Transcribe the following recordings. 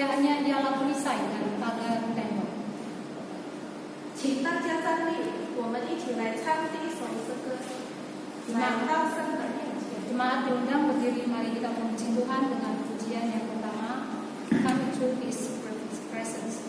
kemeriahannya ialah perisai dan pagar tembok. 请大家站立，我们一起来唱第一首诗歌，来到神的面前。 Jemaat diundang berdiri, mari kita memuji Tuhan dengan pujian yang pertama, Come to His Presence.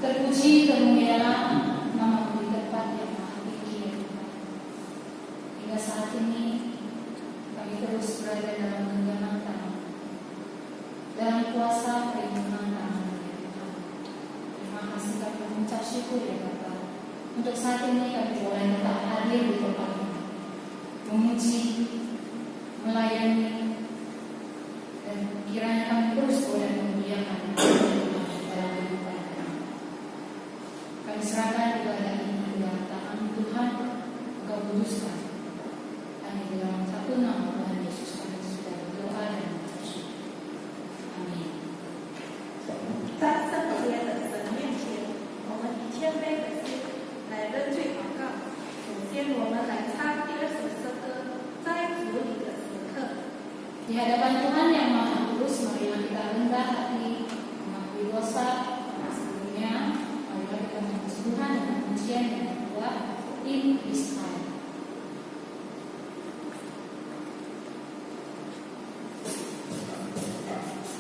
Terpuji kemuliaan nama-Mu di tempat yang maha tinggi ya Tuhan. Hingga saat ini kami terus berada dalam genggaman tangan, dalam kuasa perlindungan tangan ya Tuhan. Terima kasih kami mengucap syukur ya Bapa. Untuk saat ini kami boleh tetap hadir di tempat ini, memuji, melayani, dan kiranya kami terus boleh memuliakan dalam kehidupan kami. Kami serahkan ibadah ini ke dalam tangan Tuhan, Engkau kuduskan. Hanya di dalam satu nama Tuhan Yesus kami sudah berdoa dan mengucap syukur. Amin. 在圣洁的神面前，我们以谦卑的心来认罪祷告。首先，我们来唱第二首诗歌，在主里的时刻。 Di hadapan Tuhan yang Maha Kudus, marilah kita rendah hati, mengakui dosa. Sebelumnya, marilah kita memuji Tuhan dengan pujian yang kedua, In His Time.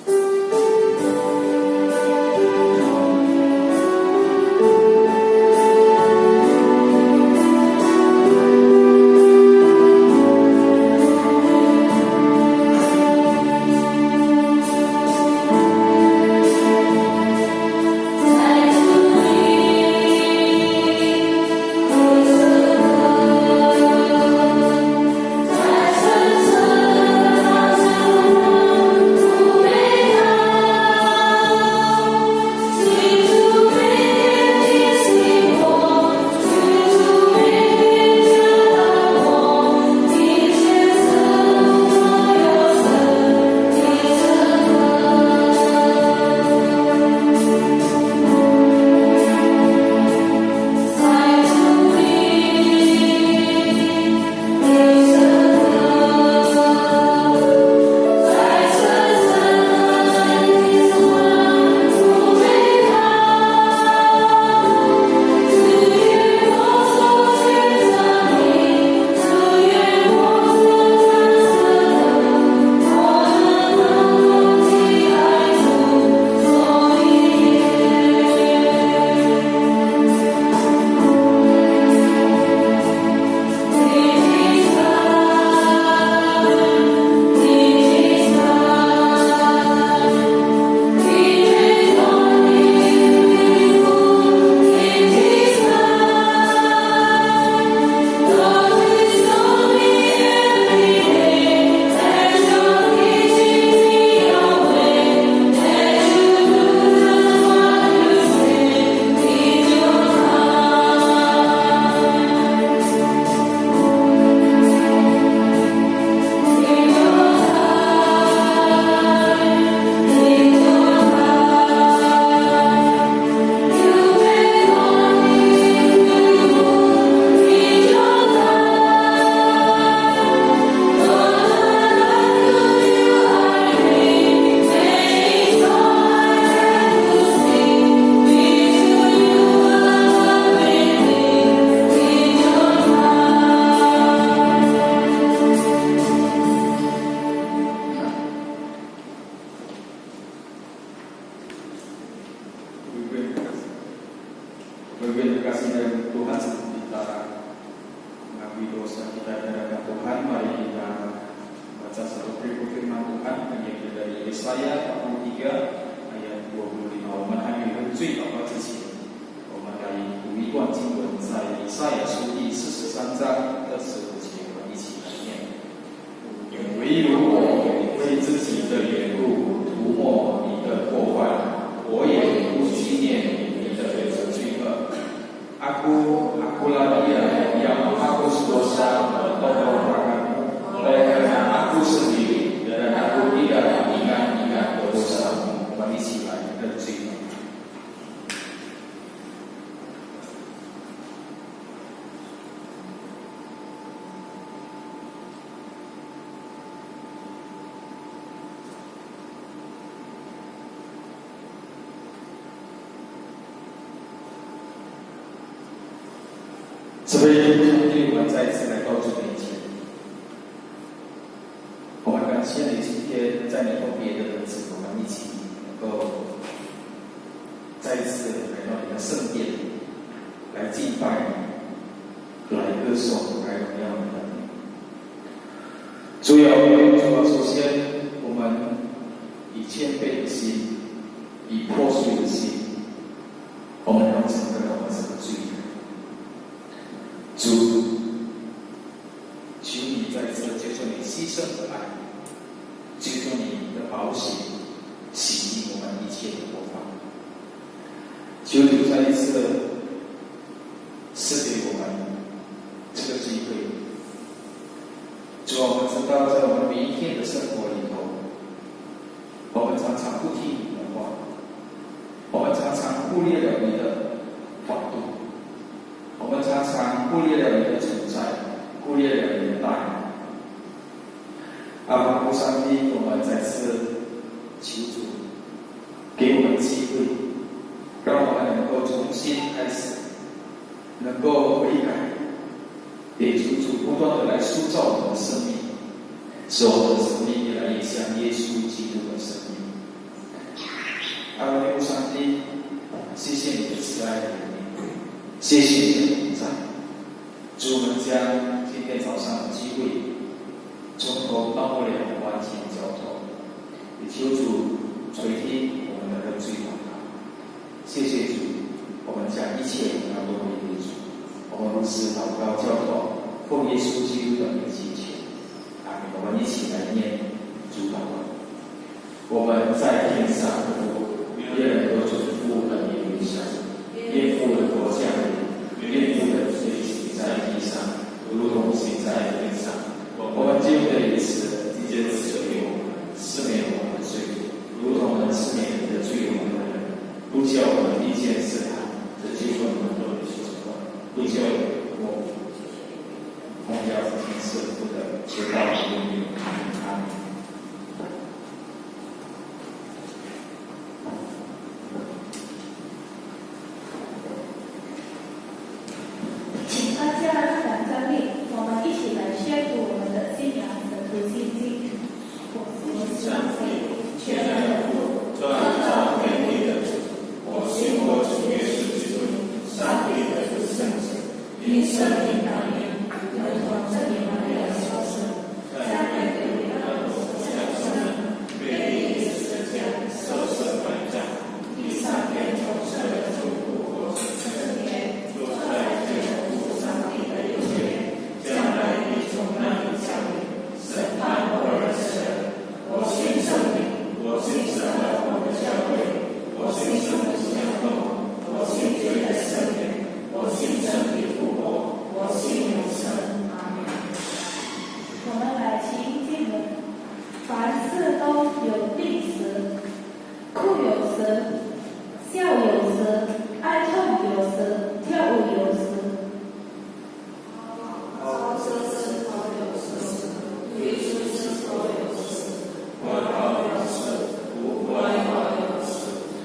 Thank you. Yesaya 43ayat 25，我们还没有最祷告之前，我们来读一段经文，在以赛亚书第43章25节，我们一起来念。唯如我为自己的缘故涂抹你的破坏，我也不纪念你的罪恶。Aku lagi yang menghapus dosa pemberontakan, karena aku sendiri dan aku tidak mengingat-ingat dosamu. Kami silakan dan silakan. 所以，我们再一次来到主面前，我们感谢你今天在你特别的日子，我们一起能够再一次来到你的圣殿，来敬拜你，来歌颂，来荣耀你的名。主啊，首先我们以谦卑的心，以破碎的心，我们要承认我们是个罪人。主，求你再次接受你牺牲的爱，接受你的宝血，洗净我们一切的过犯。求你再一次赐给我们这个机会。主啊，我们知道在我们每一天的生活里头，我们常常不听你的话，我们常常忽略了你的法度。我们常常忽略了你的存在，忽略了你的大爱。阿父上帝，我们再次求主给我们机会，让我们能够重新开始，能够悔改，给主不断的来塑造我们的生命，使我们的生命越来越像耶稣基督的生命。阿父上帝，谢谢你的慈爱。谢谢你的同在，主，我们将今天早上的机会从头到尾完全交托，也求主垂听我们的认罪祷告。谢谢主，我们将一切荣耀都归给主。我们如此祷告交托，奉耶稣基督的名祈求，阿门。我们一起来念主祷告。我们在天上的父，愿人都尊父的名为圣，愿父的国降临。愿父的旨意行在地上，如同行在天上。我们今日的饮食，今天赐给我们，赦免我们的罪，如同我们赦免你的罪我们的人，不叫我们遇见试探，只救我们脱离凶恶。不叫我荣耀天赐福的，直到永远。阿门。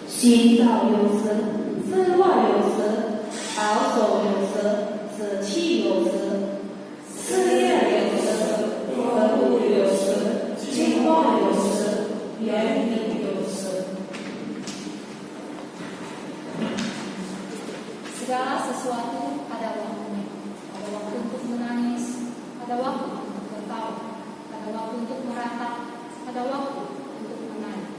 心照有舌，身外有舌，保守有舌，舍弃有舌，事业有舌，文物有舌，净化有舌，言语有舌。Segala sesuatu ada waktunya. Ada waktu untuk menangis, ada waktu untuk tertawa, ada waktu untuk meratap, ada waktu untuk menangis.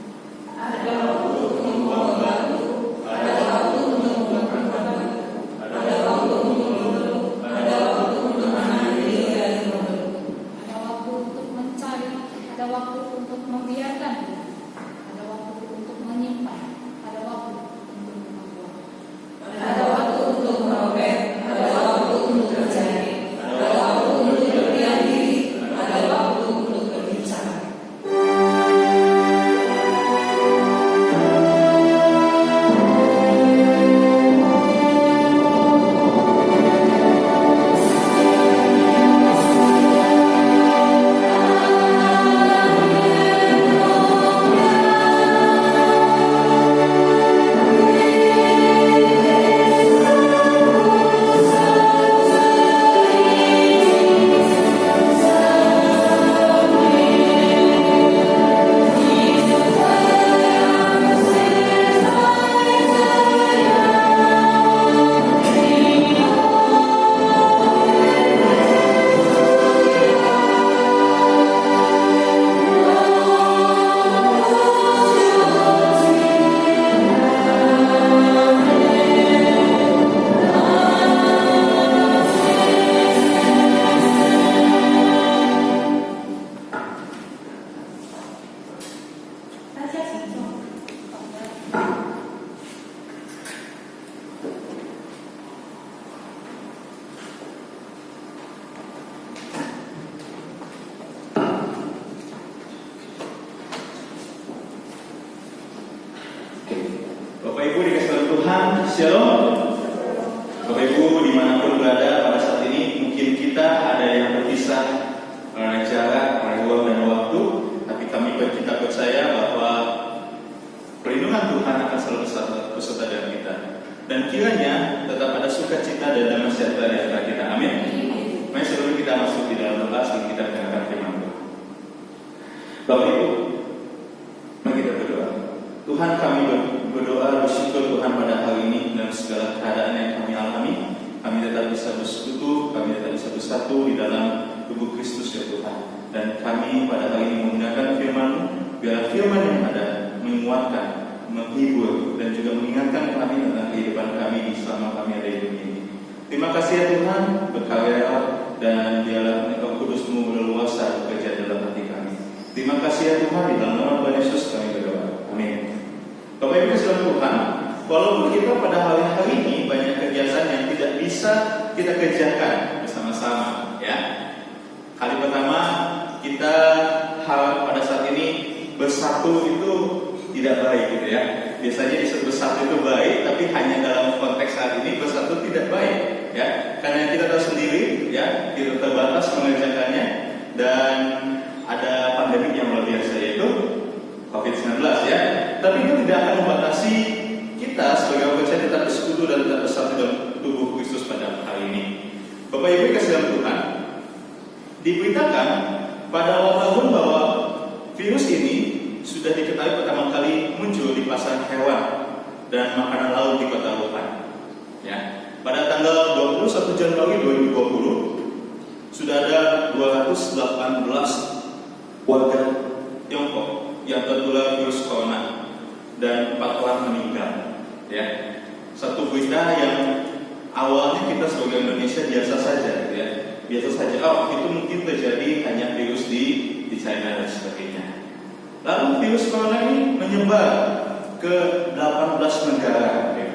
waktu untuk membiarkan, ada waktu untuk menyimpan, ada waktu untuk membuang. Ada waktu untuk merobek, ada waktu untuk mencari, ada waktu untuk berdiam diri, ada waktu untuk berbicara. Bapak Ibu dikasih oleh Tuhan, Shalom. Bapak Ibu dimanapun berada pada saat ini, mungkin kita ada yang berpisah karena jarak, karena ruang dan waktu, tapi kita percaya bahwa perlindungan Tuhan akan selalu beserta dengan kita. Dan kiranya tetap ada sukacita dan damai sejahtera di antara kita. Amin. Mari sebelum kita masuk di dalam doa, sebelum kita mendengarkan firman Tuhan. Bapak Ibu, mari kita berdoa. Tuhan, kami berdoa, bersyukur Tuhan pada hari ini dalam segala keadaan yang kami alami. Kami tetap bisa bersekutu, kami tetap bisa bersatu di dalam tubuh Kristus ya Tuhan. Dan kami pada hari ini menggunakan firman-Mu, biar firman yang ada menguatkan, menghibur, dan juga mengingatkan kami tentang kehidupan kami selama kami ada di dunia ini. Terima kasih ya Tuhan, berkarya dan biarlah Engkau Kudus-Mu berleluasa bekerja dalam hati kami. Terima kasih ya Tuhan, di dalam nama Tuhan Yesus kami berdoa. Amin. Bapak Ibu sekalian Tuhan, walaupun kita pada hari ini banyak kegiatan yang tidak bisa kita kerjakan bersama-sama, ya. Kali pertama kita harap pada saat ini bersatu itu tidak baik, gitu ya. Biasanya bersatu itu baik, tapi hanya dalam konteks saat ini bersatu tidak baik, ya. Karena kita tahu sendiri, ya, kita terbatas mengerjakannya dan ada pandemi yang luar biasa yaitu COVID-19, ya. Tapi itu tidak akan membatasi kita sebagai orang percaya tetap bersekutu dan tetap bersatu dalam tubuh Kristus pada hari ini. Bapak Ibu kasih dalam Tuhan, diberitakan pada awal tahun bahwa virus ini sudah diketahui pertama kali muncul di pasar hewan dan makanan laut di kota Wuhan. Ya, pada tanggal 21 Januari 2020 sudah ada 218 warga Tiongkok yang tertular virus corona dan 4 orang meninggal. Ya, satu berita yang awalnya kita sebagai Indonesia biasa saja, ya, biasa saja. Oh, itu mungkin terjadi hanya virus di China dan sebagainya. Lalu virus corona ini menyebar ke 18 negara. Ya.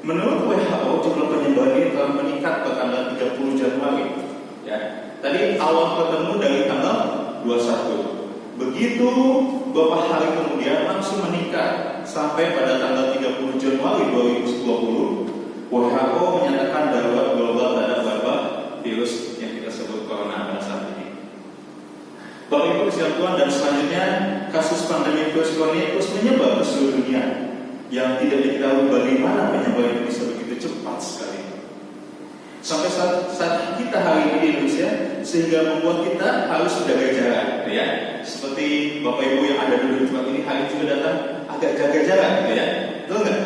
Menurut WHO jumlah penyebaran ini telah meningkat ke tanggal 30 Januari. Ya, tadi awal ketemu dari tanggal 21. Begitu beberapa hari kemudian langsung meningkat sampai pada tanggal 30 Januari 2020 WHO menyatakan darurat global terhadap wabah virus yang kita sebut corona pada saat ini. Bapak Ibu sekalian Tuhan, dan selanjutnya kasus pandemi virus corona terus menyebar ke seluruh dunia yang tidak diketahui bagaimana penyebaran ini bisa begitu cepat sekali. Sampai saat kita hari ini di Indonesia, sehingga membuat kita harus menjaga jarak, ya. Seperti Bapak Ibu yang ada dulu di tempat ini hari juga datang agak jaga jarak, ya. Betul nggak?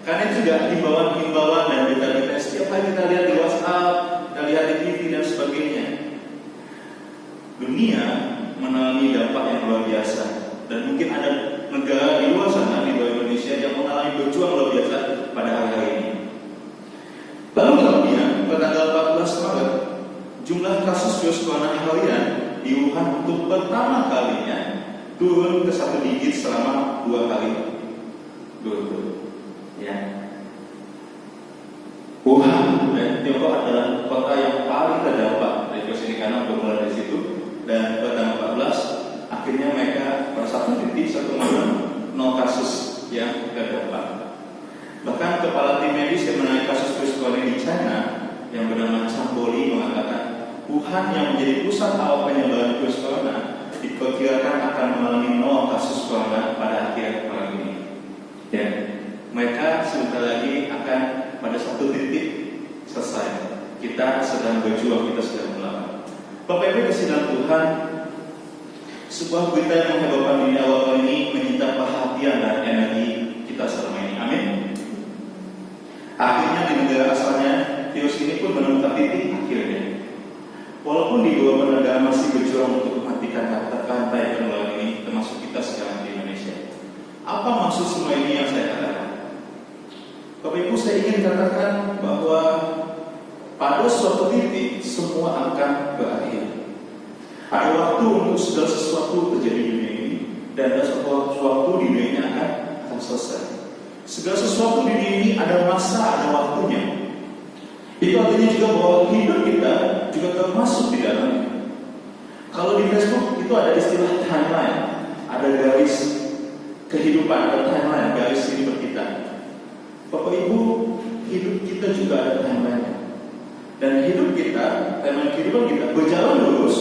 Karena itu juga himbauan dan berita-berita setiap hari kita lihat di WhatsApp, kita lihat di TV dan sebagainya. Dunia mengalami dampak yang luar biasa, dan mungkin ada negara di luar sana di luar Indonesia yang mengalami berjuang luar biasa pada hari-hari ini. Lalu kemudian pada tanggal 14 Maret jumlah kasus virus corona harian di Wuhan untuk pertama kalinya turun ke 1 digit selama 2 kali turun. Ya. Wuhan dan Tiongkok adalah kota yang paling terdampak dari virus ini karena bermula dari situ, dan pada tanggal 14 akhirnya mereka pada 1 malam 0 kasus yang terdampak. Bahkan kepala tim medis yang menangani kasus virus corona di China yang bernama Chang Boli mengatakan Wuhan yang menjadi pusat awal penyebaran virus corona diperkirakan akan mengalami 0 kasus corona pada akhir tahun ini. Ya, mereka sebentar lagi akan pada 1 titik selesai. Kita sedang berjuang, kita sedang melawan. Bapak Ibu kasih dalam Tuhan, sebuah berita yang menghebohkan dunia awal ini menyita perhatian dan energi kita selama ini. Amin. Akhirnya di negara asalnya virus ini pun menemukan titik akhirnya. Walaupun di beberapa negara masih berjuang untuk mematikan rantai penularan ini, termasuk kita sekarang di Indonesia. Apa maksud semua ini yang saya katakan? Bapak Ibu, saya ingin katakan bahwa pada suatu titik semua akan berakhir. Ada waktu untuk segala sesuatu terjadi di dunia ini, dan ada sesuatu di dunia ini akan selesai. Segala sesuatu di dunia ini ada masa, ada waktunya. Itu artinya juga bahwa hidup kita juga termasuk di dalamnya. Kalau di Facebook itu ada istilah timeline, ada garis kehidupan, ada timeline, garis hidup kita. Bapak Ibu, hidup kita juga ada timeline. Dan hidup kita, timeline kehidupan kita berjalan lurus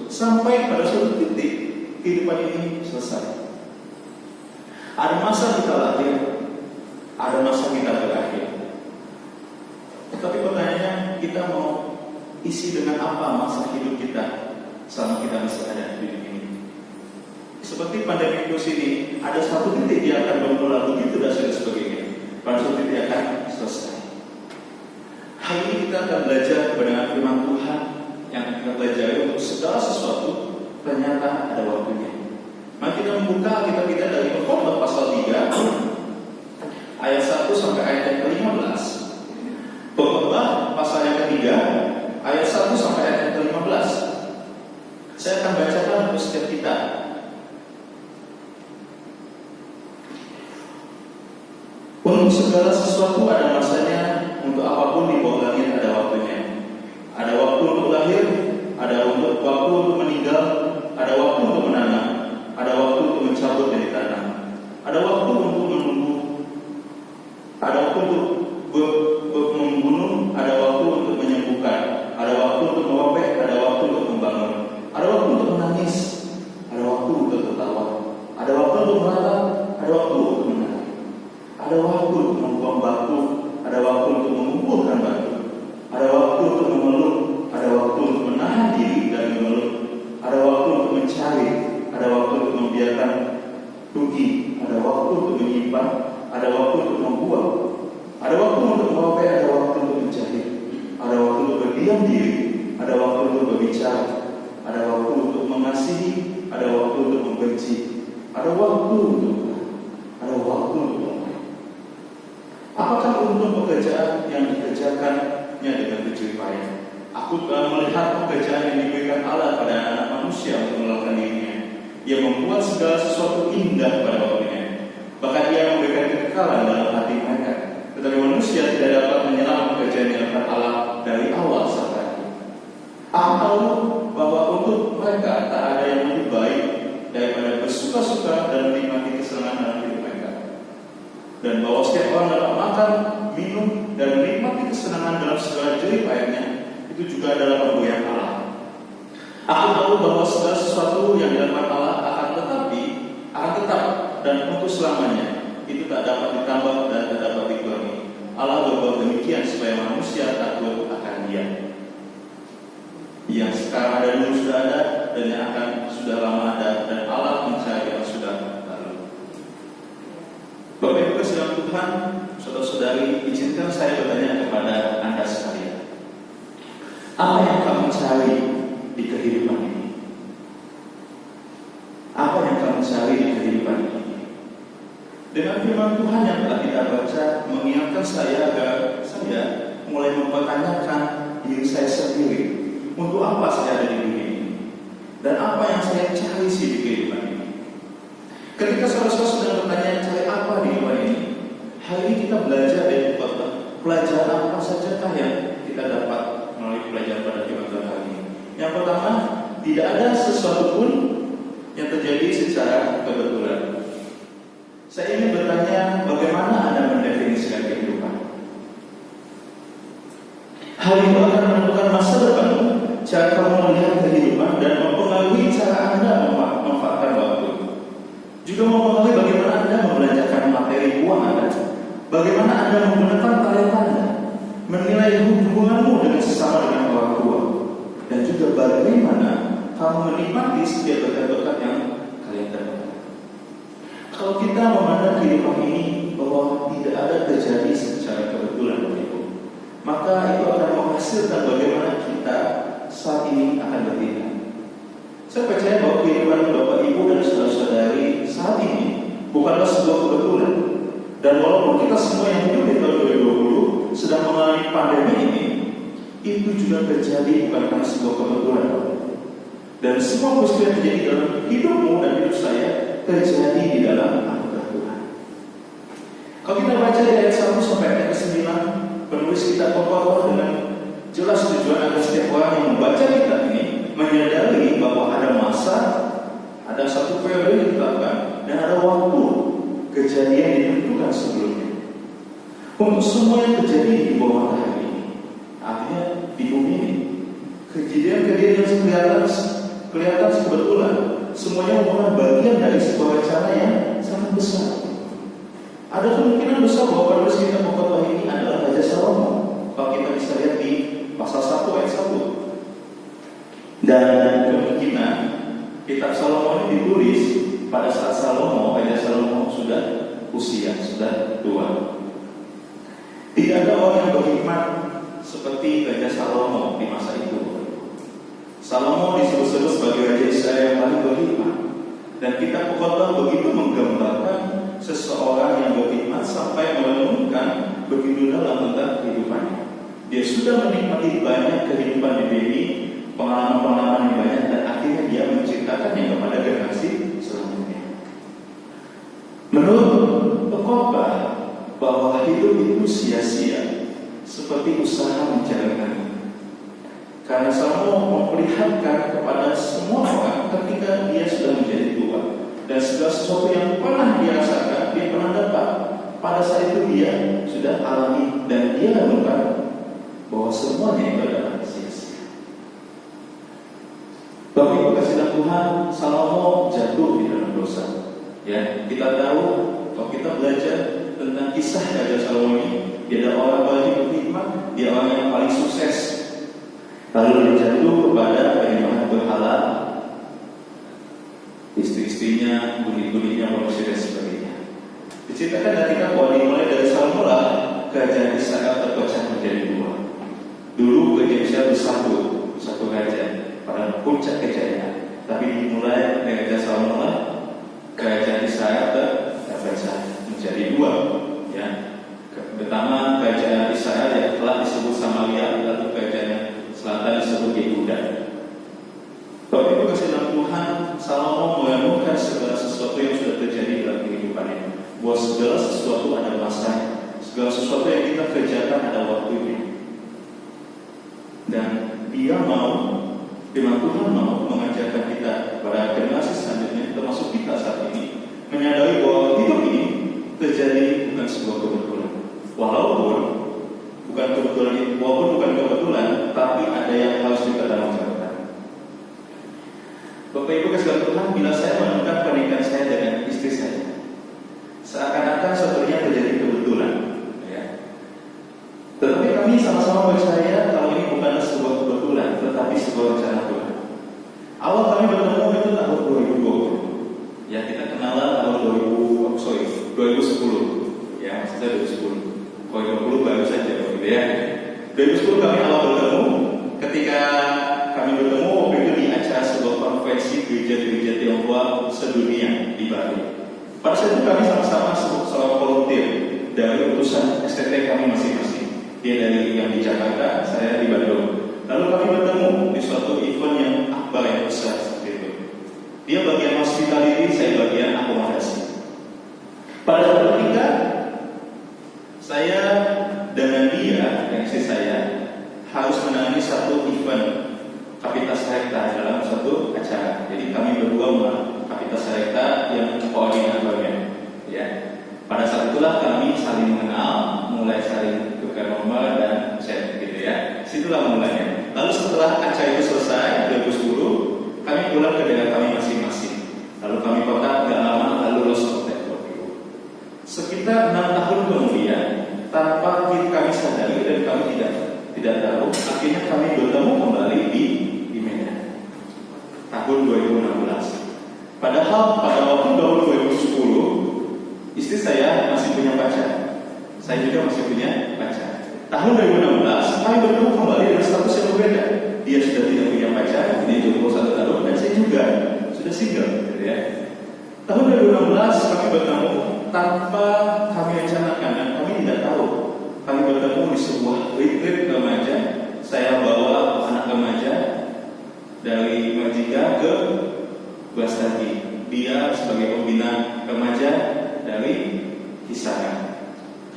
sampai pada suatu titik kehidupan ini selesai. Ada masa kita lahir, ada masa kita berakhir. Tetapi pertanyaannya, kita mau isi dengan apa masa hidup kita selama kita masih ada di dunia ini? Seperti pandemi virus ini, ada 1 titik dia akan bermula begitu dan sebagainya. Pada suatu titik akan selesai. Hari ini kita akan belajar dengan firman Tuhan yang kita pelajari untuk segala sesuatu ternyata ada waktunya. Mari kita membuka kitab kita dari Pengkhotbah pasal 3 ayat 1 sampai ayat yang ke-15. Pengkhotbah pasal yang ketiga ayat 1 sampai ayat yang ke-15. Saya akan bacakan untuk setiap kita. Untuk segala sesuatu ada masanya, untuk apapun di bawah langit ada waktunya. Ada waktu untuk lahir, ada waktu untuk meninggal, ada waktu untuk menanam, ada waktu untuk mencabut dari tanah, ada waktu untuk menumbuh, ada waktu untuk membunuh, ada waktu untuk menyembuhkan, ada waktu untuk merobek, ada waktu untuk membangun, ada waktu untuk menangis, ada waktu untuk tertawa, ada waktu untuk meratap, ada waktu untuk menari, ada waktu untuk membuang batu, ada waktu untuk mengumpulkan batu, ada waktu untuk memeluk, ada waktu untuk menahan diri dari memeluk, ada waktu untuk mencari, ada waktu untuk membiarkan rugi, ada waktu untuk menyimpan, ada waktu untuk membuang, ada waktu untuk merobek, ada waktu untuk menjahit, ada waktu untuk berdiam diri, ada waktu untuk berbicara, ada waktu untuk mengasihi, ada waktu untuk membenci, ada waktu untuk apakah untung pekerjaan yang dikerjakannya dengan kejerih payah? Aku telah melihat pekerjaan yang diberikan Allah pada anak manusia untuk melakukan dirinya. Ia membuat segala sesuatu indah pada waktunya. Bahkan ia memberikan kekekalan dalam hati mereka. Tetapi manusia tidak dapat menyelam pekerjaan yang dilakukan Allah dari awal sampai akhir. Aku tahu bahwa untuk mereka tak ada yang lebih baik daripada bersuka-suka dan menikmati kesenangan dalam hidup mereka. Dan bahwa setiap orang dapat makan, minum, dan menikmati kesenangan dalam segala jerih payahnya, itu juga adalah pemberian Allah. Aku tahu bahwa segala sesuatu yang dilakukan Allah akan tetap dan untuk selamanya. Itu tak dapat ditambah dan tak dapat dikurangi. Allah berbuat demikian supaya manusia takut akan Dia. Yang sekarang ada dulu sudah ada, dan yang akan sudah lama ada, dan Allah mencari yang sudah lalu. Bapak Ibu kasih Tuhan, saudara-saudari, izinkan saya bertanya kepada Anda sekalian. Apa yang kamu cari di kehidupan ini? Apa yang kamu cari di kehidupan ini? Dengan firman Tuhan yang telah kita baca, mengingatkan saya agar saya mulai mempertanyakan diri saya sendiri. Untuk apa saya ada di dunia ini? Dan apa yang saya cari sih di kehidupan ini? Ketika saudara-saudara sedang bertanya cari apa di kehidupan ini, hari ini kita belajar dari khotbah. Pelajaran apa sajakah yang kita dapat melalui pelajaran pada firman Tuhan hari ini? Yang pertama, tidak ada sesuatu pun yang terjadi secara kebetulan. Saya ingin bertanya, bagaimana Anda mendefinisikan kehidupan? Hal itu akan menentukan masa depanmu, cara kamu melihat kehidupan, dan mempengaruhi cara Anda memanfaatkan waktu. Juga mempengaruhi bagaimana Anda membelanjakan materi uang Anda, bagaimana Anda menggunakan talenta Anda, menilai hubunganmu dengan sesama dengan orang tua, dan juga bagaimana kamu menikmati setiap berkat-berkat yang kalian dapatkan. Kalau kita memandang kehidupan ini bahwa tidak ada terjadi secara kebetulan, maka itu akan menghasilkan bagaimana kita saat ini akan bertindak. Saya percaya bahwa kehidupan Bapak Ibu dan saudara-saudari saat ini bukanlah sebuah kebetulan. Dan walaupun kita semua yang hidup di tahun 2020 sedang mengalami pandemi ini, itu juga terjadi bukan karena sebuah kebetulan. Dan semua peristiwa yang terjadi dalam hidupmu dan hidup saya terjadi di dalam anugerah Tuhan. Kalau kita baca dari ayat 1 sampai ayat 9, penulis kitab Khotbah dengan jelas tujuan agar setiap orang yang membaca kitab ini menyadari bahwa ada masa, ada satu periode yang ditetapkan, dan ada waktu kejadian yang ditentukan sebelumnya. Untuk semua yang terjadi di bawah matahari ini, artinya di bumi ini, kejadian-kejadian yang kelihatan kebetulan, semuanya merupakan bagian dari sebuah rencana yang sangat besar. Ada kemungkinan besar bahwa penulis kitab Khotbah ini adalah Raja Salomo. Kalau kita bisa lihat di pasal 1 ayat 1. Dan kemungkinan kitab Salomo ini ditulis pada saat Raja Salomo sudah usia, sudah tua. Tidak ada orang yang berhikmat seperti Raja Salomo di masa itu. Salomo disebut-sebut sebagai Raja Israel yang paling berhikmat. Dan kitab Khotbah begitu menggambarkan seseorang yang berhikmat sampai merenungkan begitu dalam tentang kehidupannya. Dia sudah menikmati banyak kehidupan di bumi, pengalaman-pengalaman yang banyak, dan akhirnya dia menceritakannya kepada generasi selanjutnya. Menurut pengkhotbah bahwa hidup itu sia-sia seperti usaha menjalankannya. Karena Salomo memperlihatkan kepada semua orang ketika dia sudah menjadi tua, dan segala sesuatu yang pernah dia rasakan, dia pernah dapat, pada saat itu dia sudah alami, dan dia menemukan bahwa semuanya itu adalah sia-sia. Bapak Ibu kasih dalam Tuhan, Salomo jatuh di dalam dosa. Ya, kita tahu kalau kita belajar tentang kisah Raja Salomo ini, dia adalah orang paling berhikmat, dia orang yang paling sukses. Lalu dia jatuh kepada penyembahan berhala, istri-istrinya, guni-guninya, manusia dan sebagainya. Diceritakan ketika bahwa dimulai dari Salomo lah kerajaan Israel terpecah menjadi dua. Dulu kerajaan Israel bersatu, satu kerajaan pada puncak kejayaan. Tapi dimulai dari Raja Salomo lah kerajaan Israel terpecah menjadi dua. Ya, pertama kerajaan Israel yang telah disebut Samaria, lalu kerajaan selatan disebut Yehuda. Bapak Ibu kasih dalam Tuhan, Salomo merenungkan segala sesuatu yang sudah terjadi dalam kehidupannya. Bahwa segala sesuatu ada masanya, segala sesuatu yang kita kerjakan ada waktunya. Dan dia mau, firman Tuhan mau mengajarkan kita pada generasi selanjutnya, termasuk kita saat ini, menyadari bahwa hidup ini terjadi bukan sebuah kebetulan. Walaupun bukan kebetulan, tapi ada yang harus kita tanggungjawabkan. Bapak Ibu kasih Tuhan, bila saya menemukan pernikahan saya dengan istri saya, seakan-akan sepertinya terjadi kebetulan. Ya. Tetapi kami sama-sama percaya kalau ini bukanlah sebuah kebetulan, tetapi sebuah rencana Tuhan. Awal kami bertemu itu tahun 2020. Ya, kita kenalan tahun 2010. Ya, maksudnya 2010. 2020 baru saja, gitu ya. 2010 kami awal bertemu. Ketika kami bertemu waktu itu di acara sebuah konferensi gereja-gereja Tionghoa sedunia di Bali. Pada saat itu kami sama-sama seorang volunteer dari utusan STT kami masing-masing. Dia dari yang di Jakarta, saya di Bandung. Lalu kami bertemu di suatu event yang akbar yang besar seperti itu. Dia bagian hospitality, saya bagian akomodasi. Pada suatu ketika saya dengan dia, yang istri saya, harus menangani satu event Kapitas Recta dalam satu acara. Jadi kami berdua Kapitas Recta yang koordinatornya. Ya. Pada saat itulah kami saling mengenal, mulai saling tukar nomor dan chat gitu ya. Situlah mulanya. Lalu setelah acara itu selesai 2010, kami pulang ke daerah kami masing-masing. Lalu kami kontak, gak lama lalu lost contact. Sekitar 6 tahun kemudian, tanpa kami sadari dan kami tidak tahu, akhirnya kami bertemu kembali di Medan tahun 2016. Padahal pada waktu tahun 2010 istri saya masih punya pacar, saya juga masih punya pacar. Tahun 2016 kami bertemu kembali dengan status yang berbeda. Dia sudah tidak punya pacar, dia jomblo 1 tahun, dan saya juga sudah single, gitu ya. Tahun 2016 kami bertemu tanpa kami rencanakan dan kami tidak tahu. Kami bertemu di sebuah retreat remaja. Saya bawa anak remaja dari Merjika ke Brastagi. Dia sebagai pembina remaja dari Kisaran.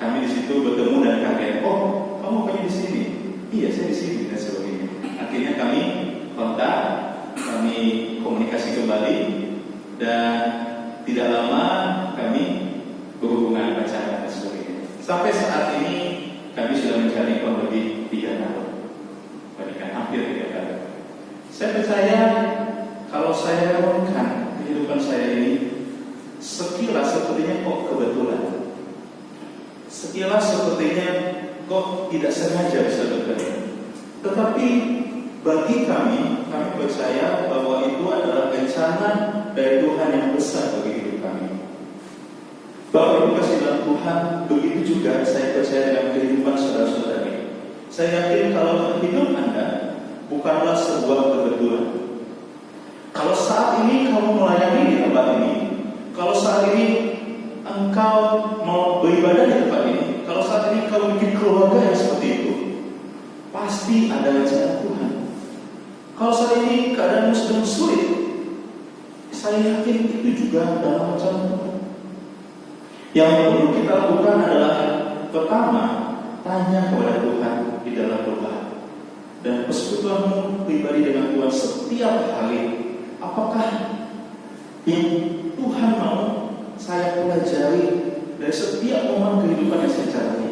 Kami di situ bertemu dan kaget. Oh, kamu punya di sini? Iya, saya di sini dan sebagainya. Akhirnya kami kontak, kami komunikasi kembali, dan tidak lama kami berhubungan pacaran dan sebagainya. Sampai saat ini kami sudah mencari kurang lebih 3 tahun, bahkan hampir 3 tahun. Saya percaya kalau saya renungkan kehidupan saya ini, sekilas sepertinya kok kebetulan, sekilas sepertinya kok tidak sengaja bisa bertemu. Tetapi bagi kami percaya bahwa itu adalah rencana dari Tuhan yang besar bagi hidup kami. Bapak Ibu kasih dalam Tuhan, begitu juga saya percaya dalam kehidupan saudara-saudari. Saya yakin kalau hidup Anda bukanlah sebuah kebetulan. Kalau saat ini kamu melayani di tempat ini, kalau saat ini engkau mau beribadah di tempat ini, kalau saat ini kamu bikin keluarga yang seperti itu, pasti ada rencana Tuhan. Kalau saat ini keadaanmu sedang sulit, saya yakin itu juga dalam rencana Tuhan. Yang perlu kita lakukan adalah pertama, tanya kepada Tuhan di dalam doa dan persekutuanmu pribadi dengan Tuhan setiap hari. Apakah yang Tuhan mau saya pelajari dari setiap momen kehidupan yang saya jalani?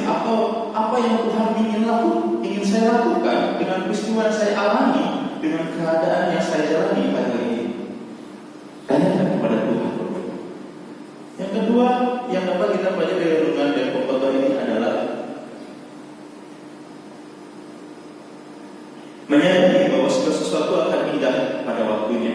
Atau apa yang Tuhan ingin saya lakukan dengan peristiwa yang saya alami, dengan keadaan yang saya jalani pada hari ini? Tanyakan kepada Tuhan. Yang kedua, yang dapat kita pelajari dari renungan dan pengkhotbah ini adalah menyadari bahwa segala sesuatu akan indah pada waktunya.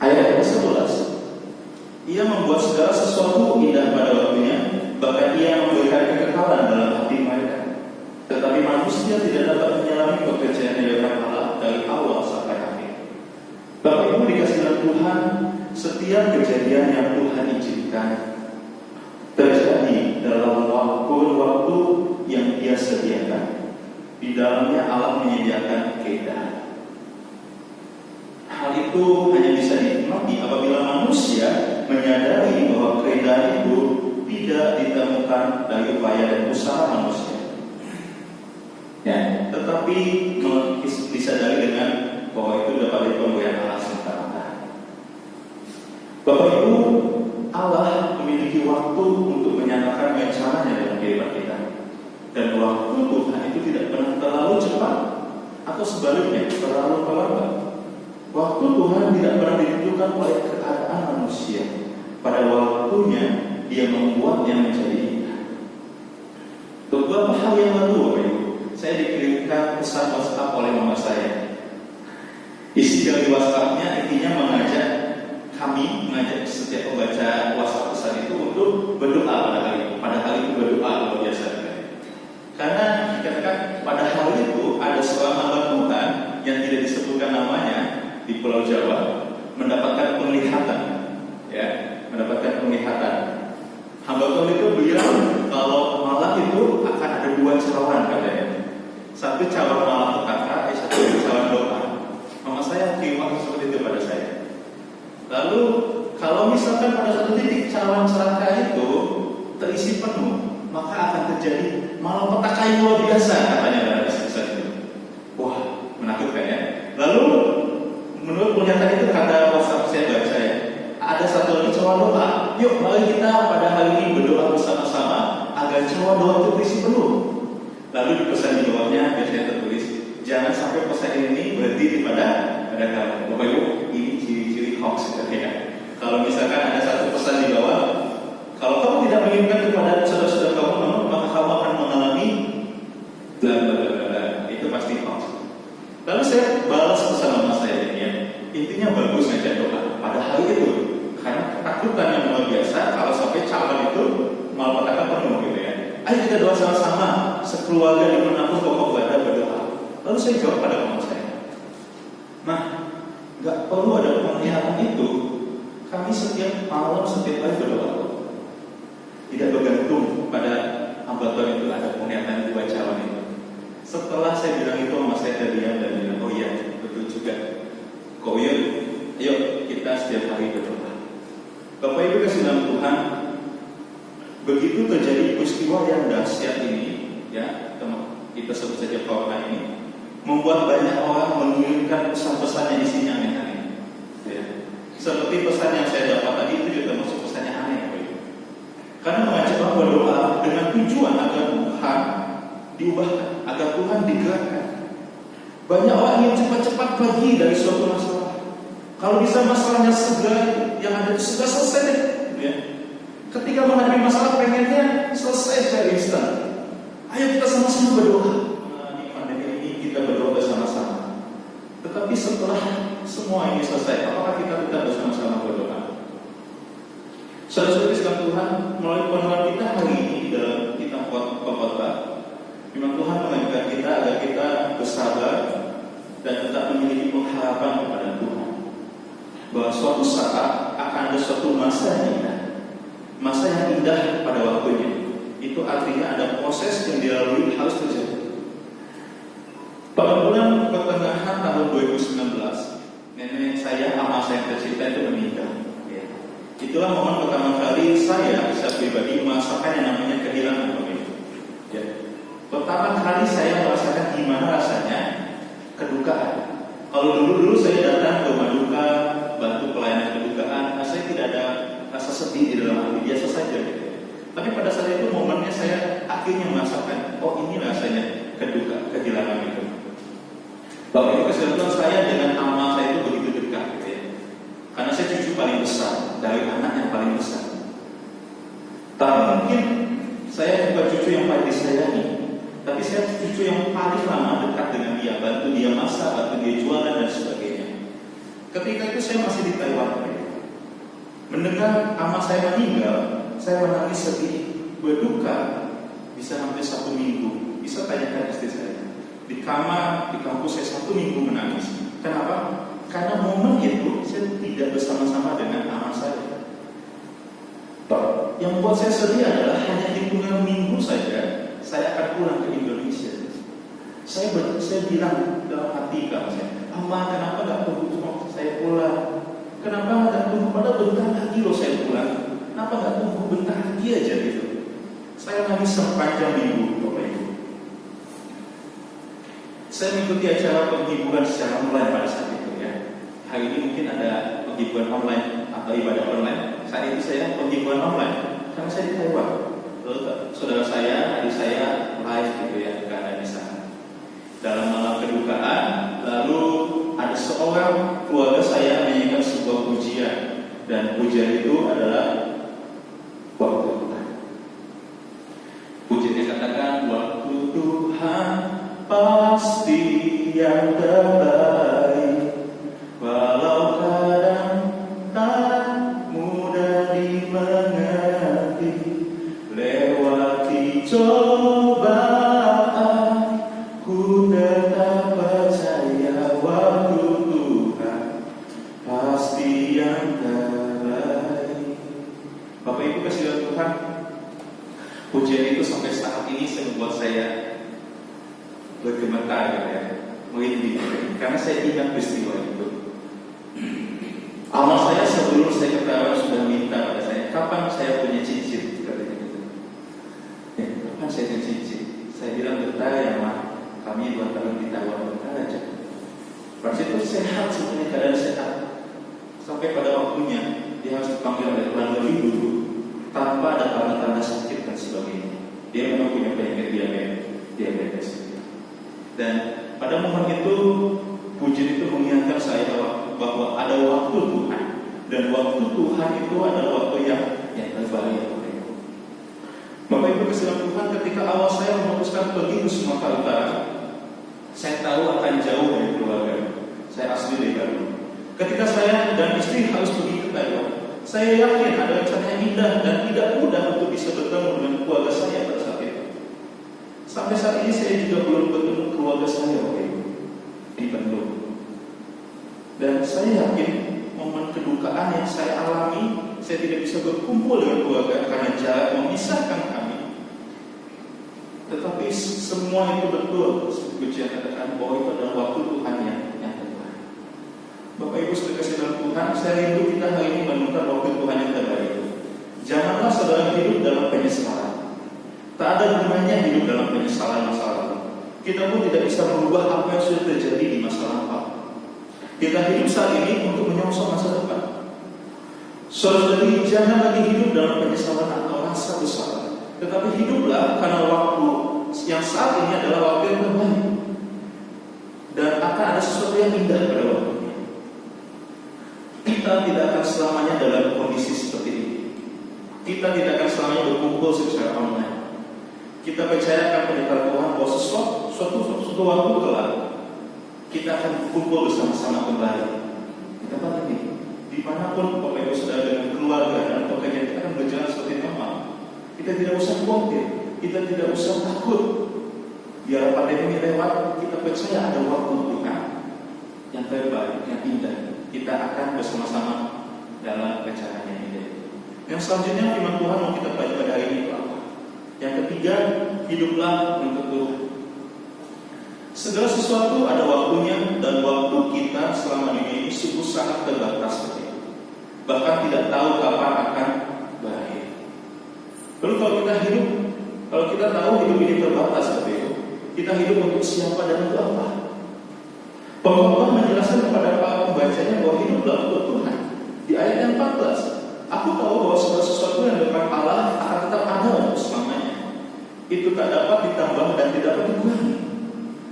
Ayat 11, Ia membuat segala sesuatu indah pada waktunya, bahkan Ia memberikan kekekalan dalam hati mereka. Tetapi manusia tidak dapat menyelami pekerjaan yang Allah dari awal sampai akhir. Bapak Ibu dikasih dalam Tuhan, setiap kejadian yang Tuhan izinkan terjadi dalam waktu yang Dia sediakan. Di dalamnya Allah menyediakan keindahan. Hal itu hanya bisa dinikmati apabila manusia menyadari bahwa keindahan itu tidak ditemukan dari upaya dan usaha manusia. Ya, tetapi disadari dengan bahwa itu dapat dari pemberian Allah semata-mata. Bapak Ibu, Allah memiliki waktu untuk menyatakan rencananya dalam kehidupan kita. Dan waktu Tuhan itu tidak pernah terlalu cepat atau sebaliknya terlalu lambat. Waktu Tuhan tidak pernah ditentukan oleh keadaan manusia. Pada waktunya Dia membuatnya menjadi indah. Beberapa hal yang lalu, Bapak Ibu, saya dikirimkan pesan WhatsApp oleh mama saya. Isi dari WhatsApp-nya intinya mengajak setiap pembaca WhatsApp pesan itu untuk berdoa pada hari itu. Pada hari itu berdoa luar biasa. Karena dikatakan pada hari itu ada seorang hamba Tuhan yang tidak disebutkan namanya di Pulau Jawa mendapatkan penglihatan, ya, mendapatkan penglihatan. Hamba Tuhan itu bilang kalau malam itu akan ada 2 cawan katanya. Satu cawan malapetaka, satu cawan doa. Mama saya terima seperti itu. Lalu kalau misalkan pada satu titik cawan celaka itu terisi penuh, maka akan terjadi malapetaka yang luar biasa, katanya dalam kisah itu. Wah, menakutkan ya. Lalu menurut pernyataan itu kata WhatsApp saya baca ya, ada satu lagi cawan doa. Yuk, mari kita pada hari ini berdoa bersama-sama agar cawan doa itu terisi penuh. Lalu di pesan di bawahnya biasanya tertulis, jangan sampai pesan ini berhenti pada kamu. Bapak Ibu, ini ciri-ciri hoax ya. Kalau misalkan ada satu pesan di bawah, kalau kamu tidak mengirimkan kepada saudara-saudara kamu, maka kamu akan mengalami bla bla bla bla. Itu pasti hoax. Lalu saya balas pesan mama saya ini ya. Intinya bagus ngajak doa pada hari itu, karena ketakutan yang luar biasa kalau sampai calon itu malapetaka penuh gitu ya. Ayo kita doa sama-sama, sekeluarga dimanapun pokok berada berdoa. Lalu saya jawab pada mama saya, nah, nggak perlu ada penglihatan itu. Kami setiap malam, setiap hari berdoa. Tidak bergantung pada ambatan itu ada penglihatan dua calon itu. Setelah saya bilang itu, mama saya terdiam dan bilang, oh iya, betul juga. Kok iya? Ayo kita setiap hari berdoa. Bapak Ibu kasih dalam Tuhan, begitu terjadi peristiwa yang dahsyat ini, ya, kita sebut saja corona ini, membuat banyak orang mengirimkan pesan-pesan yang isinya aneh-aneh. Ya. Seperti pesan yang saya dapat tadi itu juga termasuk pesan yang aneh. Karena mengajak orang berdoa dengan tujuan agar Tuhan diubahkan, agar Tuhan digerakkan. Banyak orang yang cepat-cepat pergi dari suatu masalah. Kalau bisa masalahnya segera, yang ada itu sudah selesai deh. Ya. Ketika menghadapi masalah pengennya selesai secara instan. Ayo kita sama-sama berdoa. Di pandemi ini kita berdoa bersama-sama. Tetapi setelah semua ini selesai, apakah kita tetap bersama-sama berdoa? Saudara-saudari sekalian Tuhan, melalui penuhan kita hari ini dalam kitab Khotbah, memang Tuhan mengajarkan kita agar kita bersabar dan tetap memiliki pengharapan kepada Tuhan. Bahwa suatu saat akan ada suatu masa yang indah. Masa yang indah pada waktunya. Itu artinya ada proses yang dilalui harus terjadi. Pada bulan pertengahan tahun 2019, nenek saya, ama saya tercinta itu meninggal. Ya. Itulah momen pertama kali saya pribadi merasakan yang namanya kehilangan. Ya. Pertama kali saya merasakan gimana rasanya kedukaan. Kalau dulu saya datang ke rumah duka, bantu pelayanan kedukaan, saya tidak ada rasa sedih di dalam hati, biasa saja. Gitu. Tapi pada saat itu momennya saya akhirnya merasakan, oh ini rasanya kehilangan itu. Bapak Ibu kesehatan saya dengan ama saya itu begitu dekat, gitu ya. Karena saya cucu paling besar dari anak yang paling besar. Tapi mungkin saya bukan cucu yang paling disayangi, tapi saya cucu yang paling lama dekat dengan dia, bantu dia masak, bantu dia jualan dan sebagainya. Ketika itu saya masih di Taiwan. Mendengar ama saya meninggal, saya menangis sedih, berduka, bisa hampir 1 minggu. Bisa tanyakan istri saya. Di kamar, di kampus saya 1 minggu menangis. Kenapa? Karena momen itu saya tidak bersama-sama dengan ama saya. Yang membuat saya sedih adalah hanya hitungan minggu saja saya akan pulang ke Indonesia. Saya bilang dalam hati kamu saya, ama kenapa gak tunggu saya pulang? Kenapa gak tunggu? Padahal bentar lagi loh saya pulang. Kenapa gak tunggu bentar lagi aja gitu? Saya nangis sepanjang minggu, Bapak Ibu. Saya mengikuti acara penghiburan secara online pada saat itu ya. Hari ini mungkin ada penghiburan online atau ibadah online. Saat itu saya penghiburan online karena saya di Taiwan. Lalu saudara saya, adik saya live gitu ya, karena di sana. Dalam malam kedukaan, lalu ada seorang keluarga saya menyanyikan sebuah pujian, dan pujian itu adalah waktu Tuhan. Pujiannya katakan, waktu Tuhan pasti yang terbaik, walau kadang tak mudah dimengerti, lewati cobaan, ku tetap percaya waktu Tuhan pasti yang terbaik. Bapak Ibu kasih Tuhan, pujian itu sampai saat ini membuat saya bergemetar ya, merinding, karena saya ingat peristiwa itu. Ama saya sebelum saya cincin. Saya bilang betah ya mah, kami 2 tahun di Taiwan betah aja. Pas itu sehat sebenarnya, keadaan sehat. Sampai pada waktunya dia harus dipanggil oleh Tuhan lebih dulu, tanpa ada tanda-tanda sakit dan sebagainya. Dia memang punya penyakit diabetes. Dan pada momen itu pujian itu mengingatkan saya bahwa ada waktu Tuhan, dan waktu Tuhan itu adalah waktu yang terbaik. Bapak Ibu kasihan Tuhan, ketika awal saya memutuskan pergi ke Sumatera Utara, saya tahu akan jauh dari keluarga. Saya asli dari Garut. Ketika saya dan istri harus pergi ke Taiwan, saya yakin ada rencana yang indah dan tidak mudah untuk bisa bertemu dengan keluarga saya pada saat itu. Sampai saat ini saya juga belum bertemu keluarga saya di Bandung. Dan saya yakin momen kedukaan yang saya alami, saya tidak bisa berkumpul dengan keluarga karena jarak memisahkan kami. Tetapi semua itu betul. Pujian katakan bahwa itu adalah waktu Tuhan yang terbaik. Bapak Ibu saudara kasih dalam Tuhan, saya rindu kita hari ini menemukan waktu Tuhan yang terbaik. Janganlah saudara hidup dalam penyesalan. Tak ada gunanya hidup dalam penyesalan masa lalu. Kita pun tidak bisa merubah apa yang sudah terjadi di masa lampau. Kita hidup saat ini untuk menyongsong masa depan. Saudara-saudari, jangan lagi hidup dalam penyesalan atau rasa bersalah, tetapi hiduplah karena waktu yang saat ini adalah waktu yang terbaik, dan akan ada sesuatu yang indah pada waktunya. Kita tidak akan selamanya dalam kondisi seperti ini. Kita tidak akan selamanya berkumpul secara online. Kita percayakan kepada Tuhan bahwa suatu waktu kelak kita akan berkumpul bersama-sama kembali. Kita tahu ini, dimanapun Bapak Ibu Saudara dengan keluarga dan pekerjaan kita akan berjalan seperti normal. Kita tidak usah khawatir, kita tidak usah takut. Biar pandemi lewat, kita percaya ada waktu Tuhan yang terbaik, yang indah. Kita akan bersama-sama dalam pencarian yang indah. Yang selanjutnya firman Tuhan mau kita pelajari pada hari ini apa? Yang ketiga, hiduplah untuk Tuhan. Segala sesuatu ada waktunya, dan waktu kita selama dunia ini sungguh sangat terbatas seperti itu. Bahkan tidak tahu kapan akan berakhir. Lalu kalau kita tahu hidup ini terbatas seperti itu, kita hidup untuk siapa dan untuk apa? Pengkhotbah menjelaskan kepada para pembacanya bahwa hiduplah untuk Tuhan. Di ayat yang 14, aku tahu bahwa segala sesuatu yang depan Allah akan tetap ada untuk selamanya. Itu tak dapat ditambah dan tidak dapat dikurangi.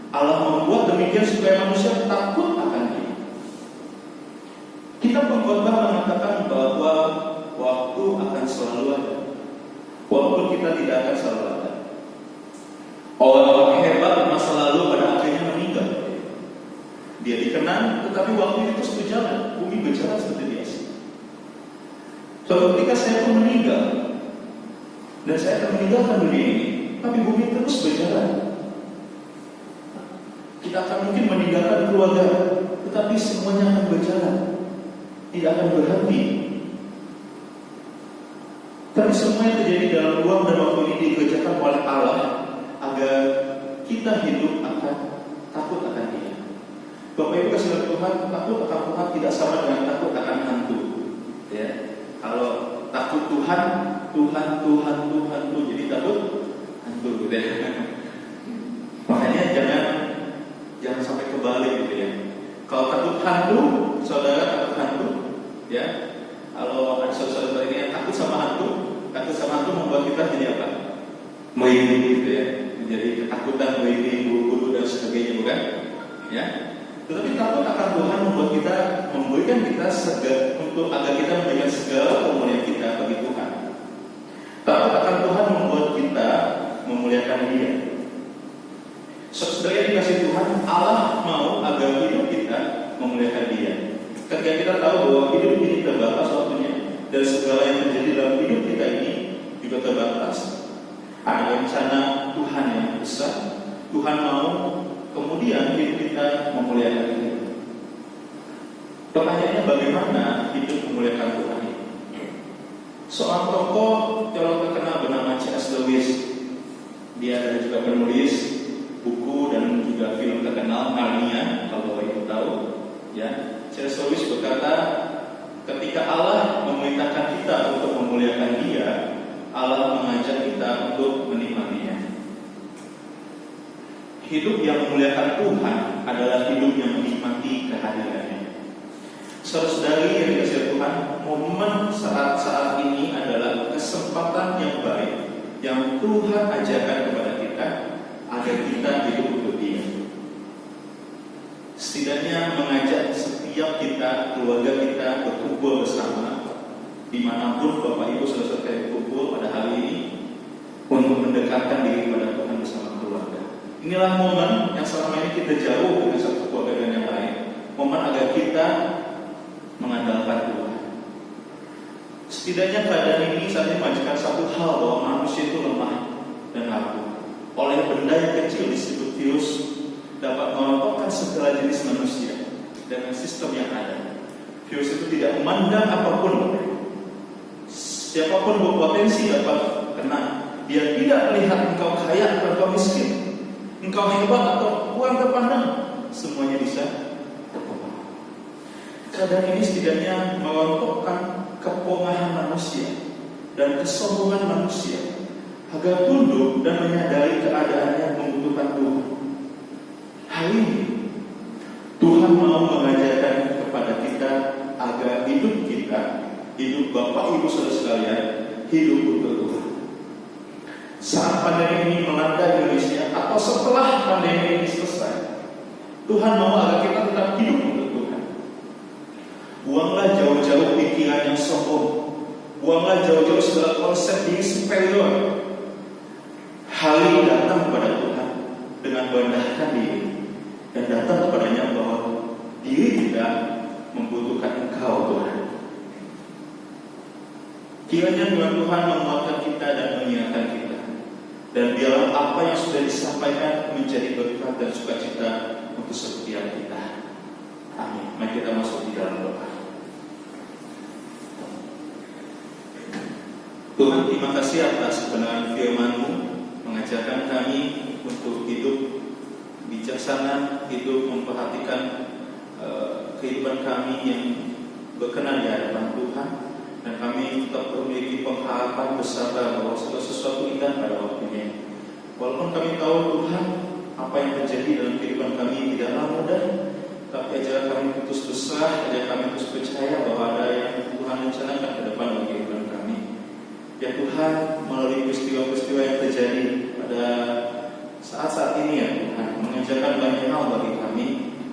Allah membuat demikian supaya manusia takut akan Dia. Kita pengkhotbah mengatakan bahwa waktu akan selalu ada, walaupun kita tidak akan selalu ada. Orang-orang hebat di masa lalu pada akhirnya meninggal. Dia dikenang, tetapi waktu itu terus berjalan, bumi berjalan seperti biasa. Ketika saya pun meninggal, dan saya akan meninggalkan dunia ini, tapi bumi terus berjalan. Kita akan mungkin meninggalkan keluarga, tetapi semuanya akan berjalan, tidak akan berhenti. Tapi semua yang terjadi dalam ruang dan waktu ini dikerjakan oleh Allah agar kita hidup akan takut akan Dia. Bapak Ibu kasih Tuhan, takut akan Tuhan tidak sama dengan takut akan hantu. Ya, kalau takut Tuhan, jadi takut hantu, gitu ya. Makanya jangan sampai kebalik, gitu ya. Kalau takut hantu, saudara takut hantu, ya. Kalau ada saudara ini yang takut sama hantu membuat kita jadi apa? Merinding, gitu ya. Menjadi ketakutan, merinding, buru-buru dan sebagainya, bukan? Ya. Tetapi takut akan Tuhan memberikan kita untuk agar kita memberikan segala kemuliaan kita bagi Tuhan. Takut akan Tuhan membuat kita memuliakan Dia. Saudara yang dikasih Tuhan, Allah mau agar hidup kita memuliakan Dia. Ketika kita tahu bahwa hidup ini terbatas waktunya, dan segala yang terjadi dalam hidup kita ini juga terbatas, ada rencana Tuhan yang besar. Tuhan mau kemudian hidup kita memuliakan Dia. Pertanyaannya, bagaimana hidup memuliakan Tuhan ini? Seorang tokoh teolog terkenal bernama C.S. Lewis, dia adalah juga penulis buku dan juga film terkenal Narnia, kalau Bapak Ibu tahu, ya. C.S. Lewis berkata, ketika Allah memerintahkan kita untuk memuliakan Dia, Allah mengajak kita untuk menikmatinya. Hidup yang memuliakan Tuhan adalah hidup yang menikmati kehadirannya. Saudara-saudari yang dikasihi Tuhan, momen saat ini adalah kesempatan yang baik yang Tuhan ajarkan kepada kita agar kita hidup untuk Dia. Setidaknya mengajak setiap kita, keluarga kita berkumpul bersama dimanapun Bapak Ibu saudara-saudara berkumpul pada hari ini untuk mendekatkan diri kepada Tuhan bersama keluarga. Inilah momen yang selama ini kita jauh dengan satu keluarga dan yang lain. Momen agar kita mengandalkan Tuhan. Setidaknya keadaan ini saat ini mengajarkan satu hal bahwa manusia itu lemah dan rapuh. Oleh benda yang kecil disebut virus dapat merontokkan segala jenis manusia dengan sistem yang ada. Virus itu tidak memandang apapun. Siapapun berpotensi dapat kena. Dia tidak melihat engkau kaya atau engkau miskin, engkau hebat atau kurang terpandang, semuanya bisa terpapar. Keadaan ini setidaknya merontokkan kepongahan manusia dan kesombongan manusia agar tunduk dan menyadari keadaannya membutuhkan Tuhan. Hari ini Tuhan mau mengajarkan kepada kita agar hidup kita, hidup Bapak Ibu saudara sekalian, hidup untuk Tuhan. Saat pandemi ini melanda Indonesia atau setelah pandemi ini selesai, Tuhan mau agar kita tetap hidup untuk Tuhan. Buanglah jauh-jauh pikiran yang sombong, buanglah jauh-jauh segala konsep diri superior. Hari datang kepada Tuhan dengan merendahkan diri dan datang kepadanya bahwa diri kita membutuhkan Engkau Tuhan. Kiranya Tuhan menguatkan kita dan mengingatkan kita, dan biarlah apa yang sudah disampaikan menjadi berkat dan sukacita untuk setiap kita. Amin. Mari kita masuk di dalam doa. Tuhan, terima kasih atas kebenaran firman-Mu, mengajarkan kami untuk hidup bijaksana, hidup memperhatikan kehidupan kami yang berkenan di hadapan Tuhan, dan kami tetap memiliki pengharapan besar bahwa segala sesuatu indah pada waktunya. Walaupun kami tahu Tuhan, apa yang terjadi dalam kehidupan kami tidaklah mudah, tapi ajar kami putus besar, ajar kami terus percaya bahwa ada yang Tuhan rencanakan ke depan bagi kehidupan kami. Ya Tuhan, melalui peristiwa-peristiwa yang terjadi pada saat-saat ini ya Tuhan, mengajarkan banyak hal bagi kami,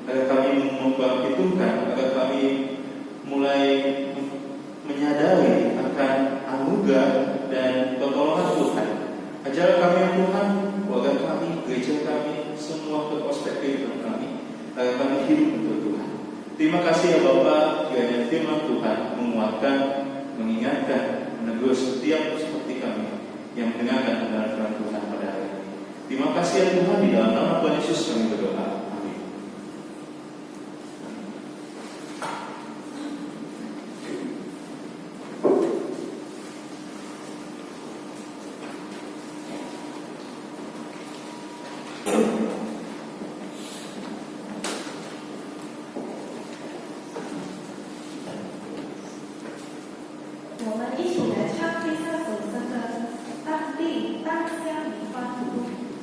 agar kami memperhitungkan, agar kami mulai menyadari akan anugerah dan pertolongan Tuhan. Ajar kami ya Tuhan, keluarga kami, gereja kami, semua perspektif kehidupan kami, agar kami hidup untuk Tuhan. Terima kasih ya Bapa, kiranya firman Tuhan menguatkan, mengingatkan, menegur setiap seperti kami yang mendengarkan kebenaran firman Tuhan pada hari ini. Terima kasih ya Tuhan, di dalam nama Tuhan Yesus kami berdoa. Amin.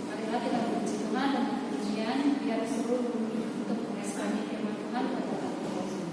Marilah kita puji Tuhan dan pujian biar seluruh bumi untuk mengesahkan firman Tuhan pada hari ini. Amin.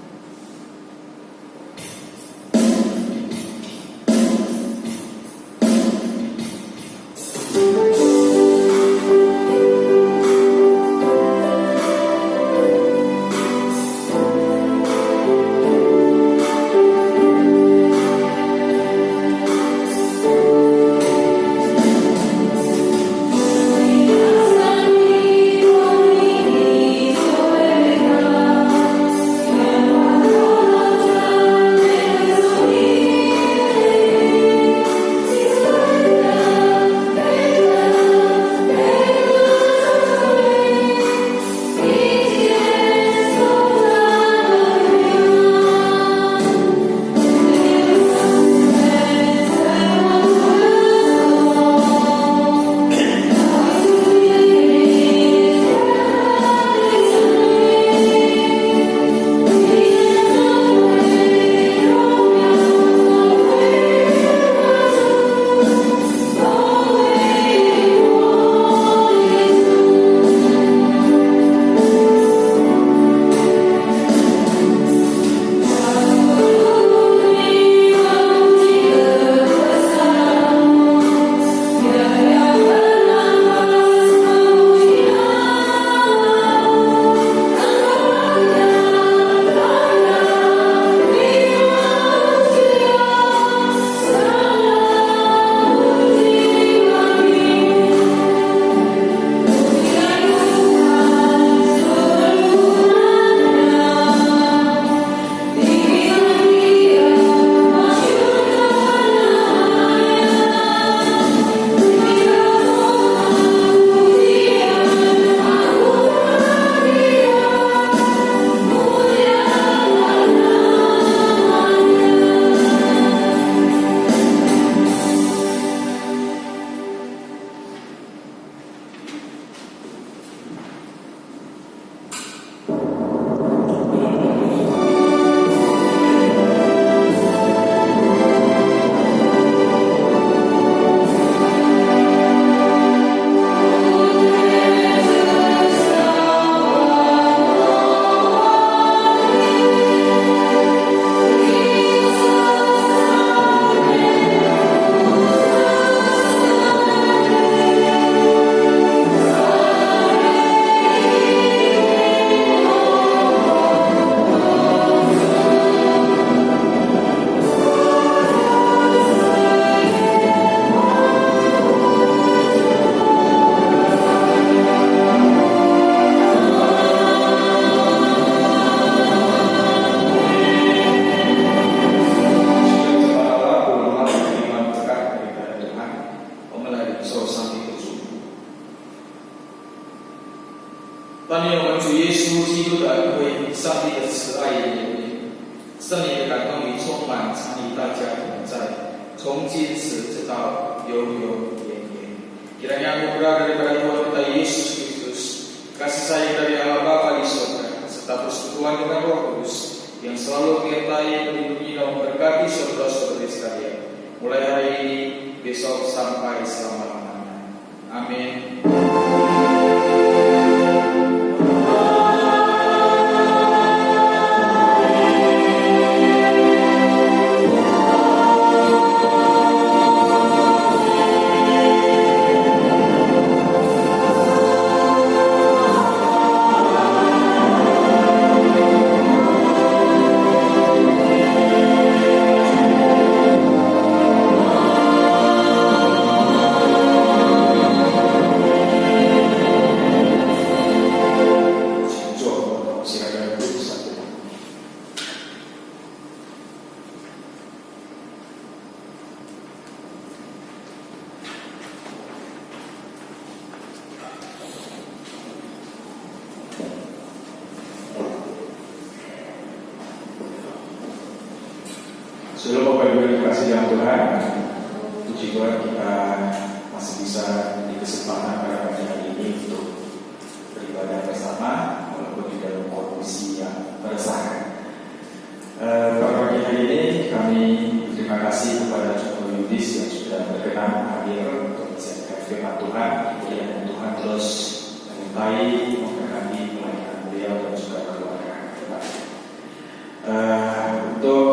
上帝的慈爱与怜悯，圣灵的感动与充满常与大家同在，从今时直到永永远远。Kiranya anugerah daripada Tuhan kita Yesus Kristus, kasih sayang dari Allah Bapa di surga, serta persekutuan dengan Roh Kudus yang selalu menyertai, melindungi dan memberkati saudara-saudari sekalian, mulai hari ini, besok sampai selama-lamanya. Amin. Saudara Bapak Ibu yang dikasihi dalam Tuhan, puji Tuhan kita masih bisa di kesempatan pada pagi hari ini untuk beribadah bersama walaupun di dalam kondisi yang meresahkan. Pada pagi hari ini kami berterima kasih kepada Saudara Yudis yang sudah berkenan hadir untuk menyampaikan firman Tuhan. Kiranya Tuhan terus menyertai, memberkati pelayanan beliau dan juga keluarga. Untuk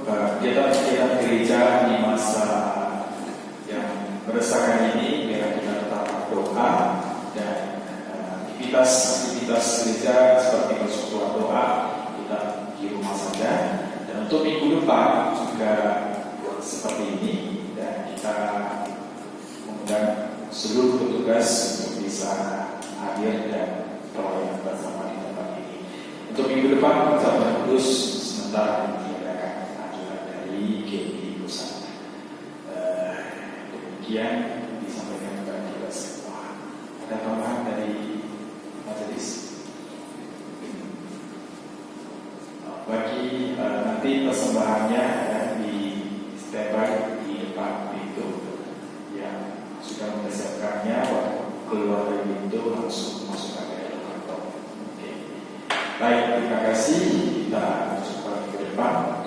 kegiatan gereja di masa yang meresahkan ini, biar kita tetap berdoa dan aktivitas gereja seperti persekutuan doa kita di rumah saja. Dan untuk minggu depan juga seperti ini, dan kita mengundang seluruh petugas untuk bisa hadir dan pelayanan bersama di tempat ini. Untuk minggu depan Zaman Kudus sementara GPI pusat. Demikian disampaikan kepada kita semua. Ada tambahan dari majelis? Bagi nanti persembahannya di standby di depan pintu yang sudah mempersiapkannya, waktu keluar dari pintu langsung masukkan ke dalam kantong. Baik, terima kasih. Kita coba ke depan.